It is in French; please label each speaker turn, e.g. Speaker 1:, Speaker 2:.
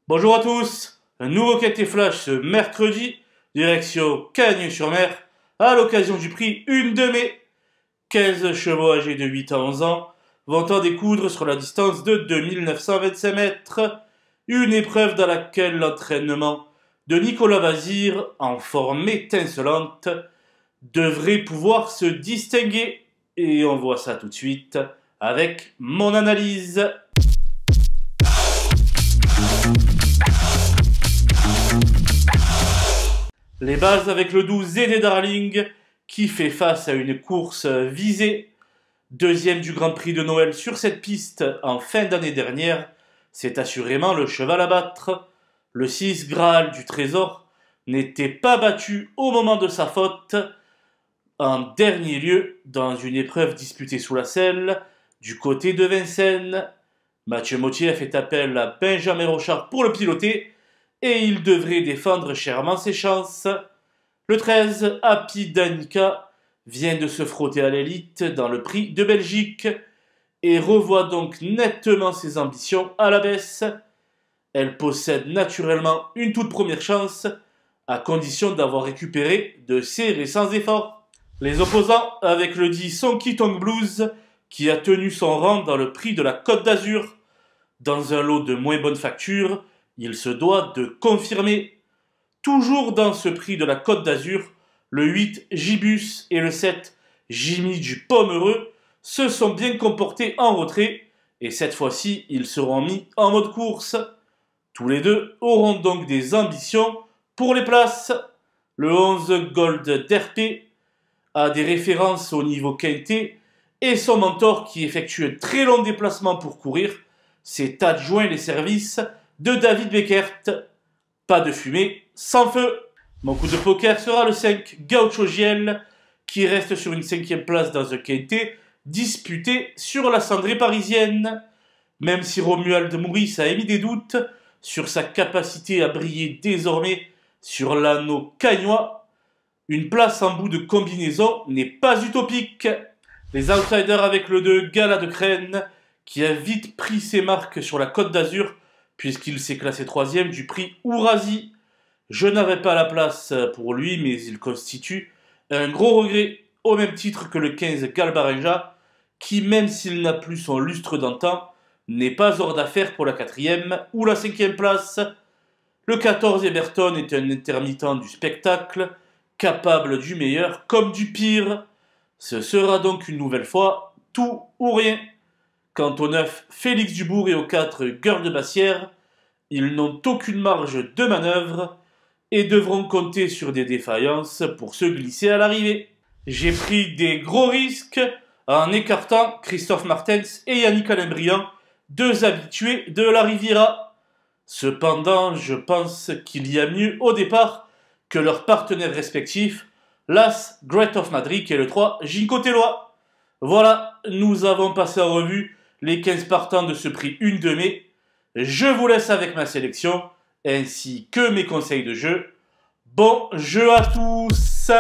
Speaker 1: Bonjour à tous, un nouveau Quintet Flash ce mercredi, direction Cagnes-sur-Mer, à l'occasion du prix 1 de mai. 15 chevaux âgés de 8 à 11 ans vont en découdre sur la distance de 2925 mètres, une épreuve dans laquelle l'entraînement de Nicolas Vazir, en forme étincelante, devrait pouvoir se distinguer. Et on voit ça tout de suite avec mon analyse. Les bases avec le 12 Zédé Darling qui fait face à une course visée. Deuxième du Grand Prix de Noël sur cette piste en fin d'année dernière, c'est assurément le cheval à battre. Le 6 Graal du Trésor n'était pas battu au moment de sa faute. En dernier lieu, dans une épreuve disputée sous la selle, du côté de Vincennes, Mathieu Mottier a fait appel à Benjamin Rochard pour le piloter et il devrait défendre chèrement ses chances. Le 13, Happy Danica, vient de se frotter à l'élite dans le prix de Belgique et revoit donc nettement ses ambitions à la baisse. Elle possède naturellement une toute première chance, à condition d'avoir récupéré de ses récents efforts. Les opposants avec le 10 Sonky Tonk Blues, qui a tenu son rang dans le prix de la Côte d'Azur. Dans un lot de moins bonne facture, il se doit de confirmer. Toujours dans ce prix de la Côte d'Azur, le 8 Gibus et le 7 Jimmy du Pomereux se sont bien comportés en retrait et cette fois-ci ils seront mis en mode course. Tous les deux auront donc des ambitions pour les places. Le 11 Gold d'RP a des références au niveau quintet et son mentor qui effectue un très long déplacement pour courir s'est adjoint les services de David Beckert. Pas de fumée, sans feu. Mon coup de poker sera le 5 Gaucho Giel qui reste sur une 5e place dans un quintet disputé sur la cendrée parisienne. Même si Romuald Maurice a émis des doutes sur sa capacité à briller désormais sur l'anneau cagnois, une place en bout de combinaison n'est pas utopique. Les outsiders avec le 2 Gala de Crène qui a vite pris ses marques sur la Côte d'Azur puisqu'il s'est classé 3e du prix Ourasi. Je n'avais pas la place pour lui, mais il constitue un gros regret, au même titre que le 15 Galbarenja, qui, même s'il n'a plus son lustre d'antan, n'est pas hors d'affaire pour la 4e ou la 5e place. Le 14 Eberton est un intermittent du spectacle, capable du meilleur comme du pire. Ce sera donc une nouvelle fois tout ou rien. Quant au 9 Félix Dubourg et au 4 Gueule de Bassière, ils n'ont aucune marge de manœuvre et devront compter sur des défaillances pour se glisser à l'arrivée. J'ai pris des gros risques en écartant Christophe Martens et Yannick Alain-Briand, deux habitués de la Riviera. Cependant, je pense qu'il y a mieux au départ que leurs partenaires respectifs, l'As Great of Madrid et le 3 Ginkgo Tellois. Voilà, nous avons passé en revue les 15 partants de ce prix 1 de mai. Je vous laisse avec ma sélection, ainsi que mes conseils de jeu. Bon jeu à tous!